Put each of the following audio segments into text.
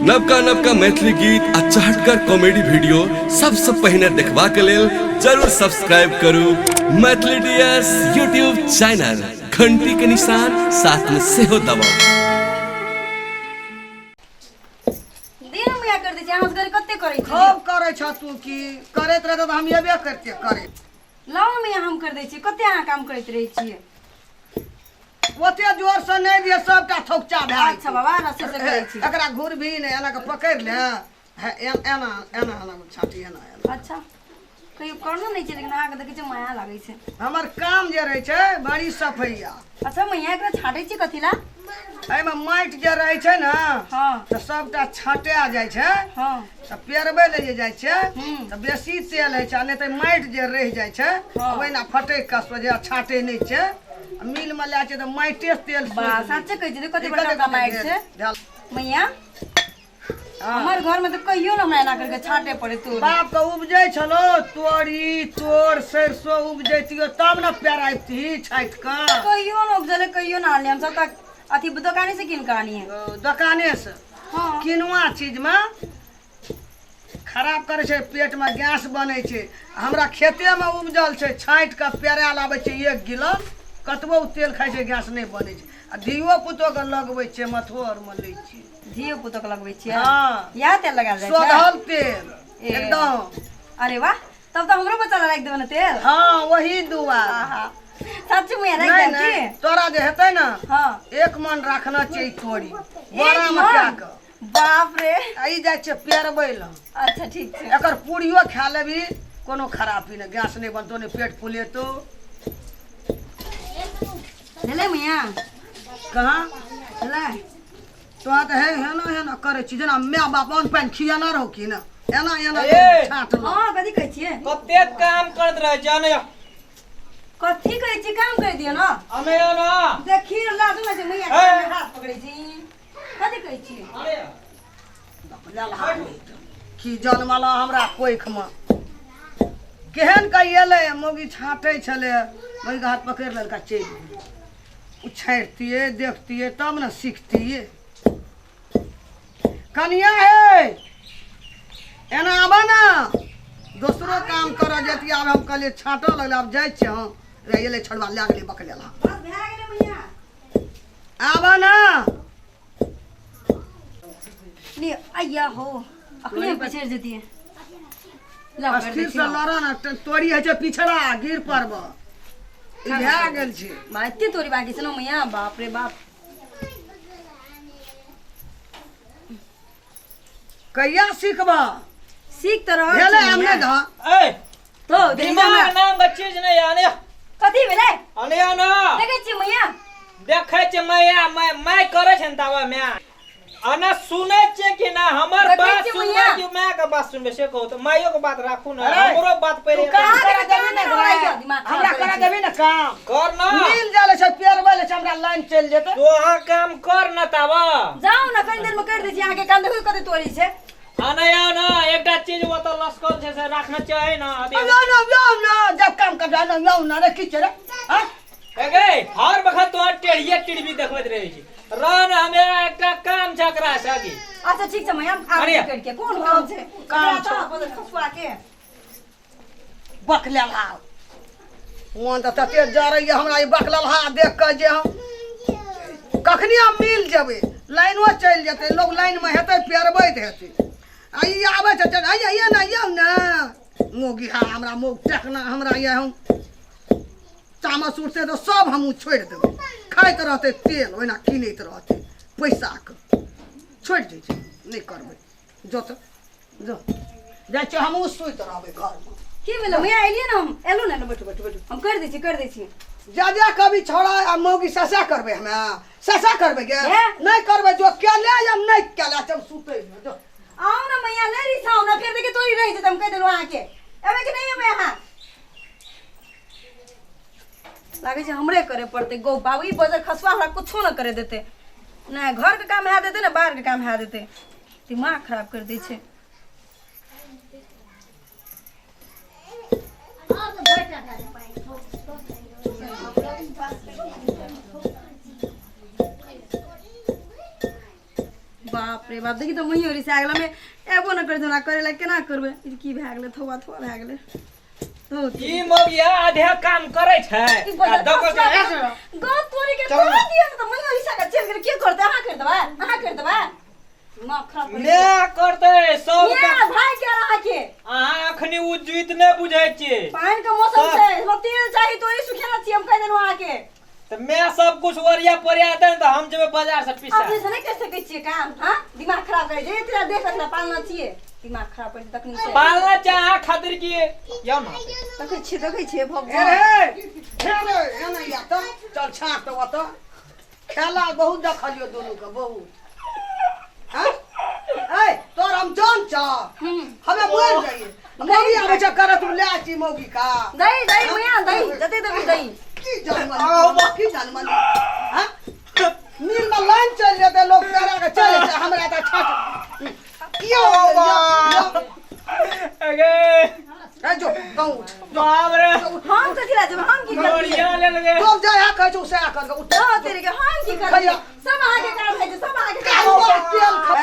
नवका नवका मैथिली गीत आ चहटगर कॉमेडी वीडियो सबसे पहले देखबा के लेल जरूर सब्सक्राइब करू मैथिली डीएस यूट्यूब चैनल, घंटी के निशान साथ में सेहो दबाउ। दिन में कर दै छी अहाँ घर कते करै छी? खूब करै छ तू की करैत रह त हम एबे करते करे। लाउन में हम कर दै छी, कते अहाँ काम करैत रहै छियै? ओते जोर से नहीं दिए, सबटा थोकचा भए। अच्छा बाबा रस्से से करै छी। एकरा घूर भी नहीं, एना के पकड़ ले, एना एना एना छाटी एना एना। अच्छा कहियो करनो नहीं छै, लेकिन अहाँ के देखै छी माया लागै छै। हमर काम जे रहे छै बड़ी सफैया। अच्छा मैया एकरा छाटै छी कथि ला? एमे माटि जे रहे छै ना, हां त सबटा छाटा जाय छै। हां त पेरबे ले जे जाय छै हम्म। त बेसी तेल है छै, नहीं त माटि जे रह जाय छै ओहिना फटै कस जे छाटे नहीं छै। मिल में ला छै त माटे तेल बा सच्चे कहै छी, कते बड़का माइट छै मैया। हमर घर में तो कहियो ना हमरा एना करके छाटे पड़े। तू बाप के उपजै छलो तोरी तोर सरसों उपजैतियो तब न पेराइती छाट के। कहियो ना उपजले, कहियो ना आनी, हम सब तक अथी दुकाने से किन के आनी है। दुकाने से हां किनुआ चीज में खराब करे छै, पेट में गैस बनै छै। हमरा खेते में उपजल छै, छाट के पेरा लाबै छै 1 गिलन, कतबो तेल खाइ छै गैस नहीं बनै छै। आ धियो पुतो के लगबै छै, मथोर में लै छी। धियो पुतो के लगबै छियै? हाँ या तेल लगाल जाय छै? सोधल तेल एकदम। अरे वाह, तब तो हमरो बच्चा ला राख देबे ना तेल। हाँ वही दुआ। आहा सच में राख नहीं देब नहीं, की? तोरा जे हेतै ना हां 1 मन रखना चाहिए तोरी बड़ा में क्या के। बाप रे, आई जाय छै पेरबै ल। अच्छा ठीक छै। एकर पूरियो खा लेबी, कोनो खराबी नहीं, गैस नहीं बनतो, नहीं पेट फुलेतो। ले मैया कहाँ ले तो आ है ना करे छी, जना माय बाप अन्न पानि खियाना रहो की ना, एना एना ए! छाट लो। हां कथि कहै छियै? कते काम करत रह जाने कथि कहै छी? काम कर दियो ना। हमें ना देखी लाजू ना जे मैया ए! के हाथ पकड़ै छी। कथि कहै छी? अरे की जनमला हमरा कोइख में केहन का एले मोगी छाटे छले, मोगी के हाथ पकड़ लेलका चल उछाड़तिए देखतिए तब न सीखतिए। कनिया है एना आबा ना, दूसरो काम कर जेती। अब हम कहलिए छाटो लगले, अब जाय छ एले छोड़वा ले गेले बकलेला। बस भए गेलै मैया। आबा ना ले आया हो, अपने पछड़ जती है। ला कर अस्थिर दे से लड़ा ना, तोरी है पिछड़ा गिर पड़ब। ई भए गेल छै। माइते तोरी बाकी छ न मैया, बाप रे बाप। कहिया सीखबा? सीख त रहल भेले छी हमने मैया। धा ए तो देखि दिमाग हमरा नाम के चीज नहीं आने कथि भेलै? आने ना देखै छी मैया, देखे छ मैया मैं करे छ तवा मैं अना सुने छ कि ना हमर देखे बात छी सुनबे मैया। कि मैं के बात सुनबे से कहू तो माइयो के बात राखू ना, अरे, हमरो बात पहले काम कहाँ करा के देबी ना काम घरे, दिमाग खराब हमरा करै करा छी। देबी ना काम। कर ना मिल जाले छै पेरबै ले छै, हमरा लाइन चल जेते। तो आ काम कर ना तवा जाऊ ना, कनी देर में कर दै छी। अहाँ के काम देखू कते तोरी छै। आने या ना एकटा चीज वो तो लस्कल छै से रखना चाहिए ना अभी यो ना जब काम कर जाना यो ना रे किछ रे। हां एगे हर वक्त तो टेढ़िए टीवी देखबैत रहै छी। रन हमरा एकटा काम छकरा सगी अच्छा ठीक छ मैया, हम अरे। आगे कर के कोन काम छै? काम काम छै। बदल खसवा के बकलेला मोन त तते जरैया हमरा ई बकलेला देख के जे हम कखनी हम मिल जेबै, लाइनो चल जेतै, लोग लाइन में हेतै पेरबैत हेतै। आई आबै छै आइया ना यो ना मोगी हा हमरा मोग टेकना हमरा ये हम तामस उठते तो सब हम छोड़ देबै। खाइत रहते तेल ओना किनैत रहते पैसा के छोड़ दै छै, नहीं करबै। जो तो जो जाय छै, हमहूँ सुइत रहबै घर में। की भेलै मैया? एलियै ना हम, एलू ना, बैठू बैठू बैठू, हम कर दै छी। जा कभी छोड़ा आ मौगी ससा करबै, हमें ससा करबै गे हे? नहीं करबै। जो केले या नहीं केले जब सुतै में जो आओ ना मैया, ले रिसाओ ना, फिर देखि तोरी रह जेतै। हम कह देलु अहाँ के एबे कि नहीं एबे अहाँ? लागे छै हमरे करे पड़ते। गौ बाबू ई बजर खसवा हमरा कुछो ना करे देते, ना घर के काम है देते ना बाहर के काम है देते। दिमाग खराब कर दै छै। बाप रे बाप देखी तो मही ओरी से आ गेला में एगो न कर जना करे ला केना करबे ई की भए गेले थोआ थोआ भए गेले तो ई मोगिया आधे काम करे छै आ दको के गो तोरी के तोरा दिया त मही ओरी से चल के के करते अहाँ कर देबा मां खराब मैं करते सब ये भाई के रहा के अहाँ अखनी उज्जित नै बुझै छी पानी का मौसम छै हम तेल चाहिए तो ई सुखेना छी हम कह देनु अहाँ के तो मैं सब कुछ ओरिया परिया दे तो हम जेबे बाजार से पीसा अब से नहीं कर सकै छियै काम हां दिमाग खराब कर जे तेरा देख रखना पालना छियै दिमाग खराब कर तकनी से पालना चाह खातिर की या मां देखै छियै भग रे एना या त चल छाट तो त खेला बहुत देखलियो दोनों के बहुत हां ए तोर हम जान छ हमें बोल जाइए मोगी आबे छ करत ले आची मोगी का दही दही मैया दही जते देबी दही की जानमन हां नील में लाइन चल जाते लोग करा के चले जा हमरा त छाट यो अगे ए जो गाँव बाप रे हम कथि ला जब हम की कर बढ़िया ले लगे तुम जा या कह जो से कर उठ तेरे के हम की कर सब आगे काम है सब आगे तेल खा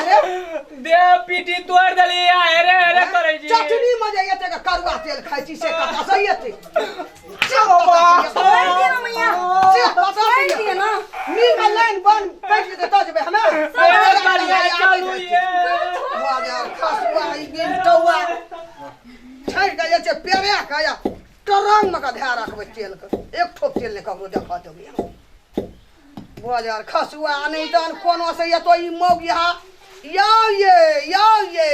दे पीटी तोड़ दली अरे अरे करे जी चटनी मजे येते का करुआ तेल खाई छी से कथा सही येते मैया दिए ना मील में लाइन बन काट दे तो जबे हमें चालू ये वाह यार खसुआ ई गिन टौआ छाड़ गया छे पेरे काया टरंग में का ध्यान रखबे तेल के एक ठोप तेल ने ककरो देखा देबे वाह यार खसुआ नहीं तन कोनो से ये तो ई मौगिया ये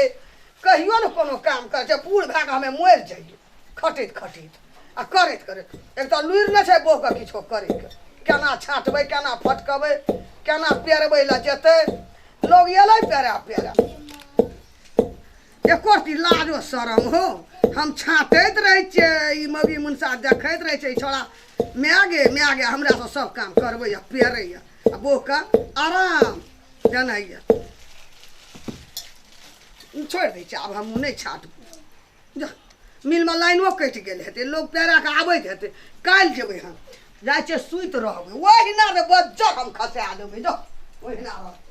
कहियो न कोनो काम कर छै बूढ़ भाग हमें मोर जाइए खटित आ करैत एक तो लुइर न छै बोह के किछो करे के केना छाटबै केना फटकबै केना पेरबै ला जेतै लोग एलै पेरा एको रती लाजो शरम हो हम छाटैत रहै छियै ई मौगी मुनसा देखैत रहै छै छोड़ा मैगे हमरा सब काम करबै आ पेरै आ बोह के आराम जनैया छोड़ दै छै आब हम नहीं छाटबै मिल में लाइनो कटि गेल हेतै लोग पेरा के आबैत हेतै काल्हि जेबै हम जाइ छियै सुति रहबै ओहिना रे बज्जर हम खसा देबै जो ओहिना रह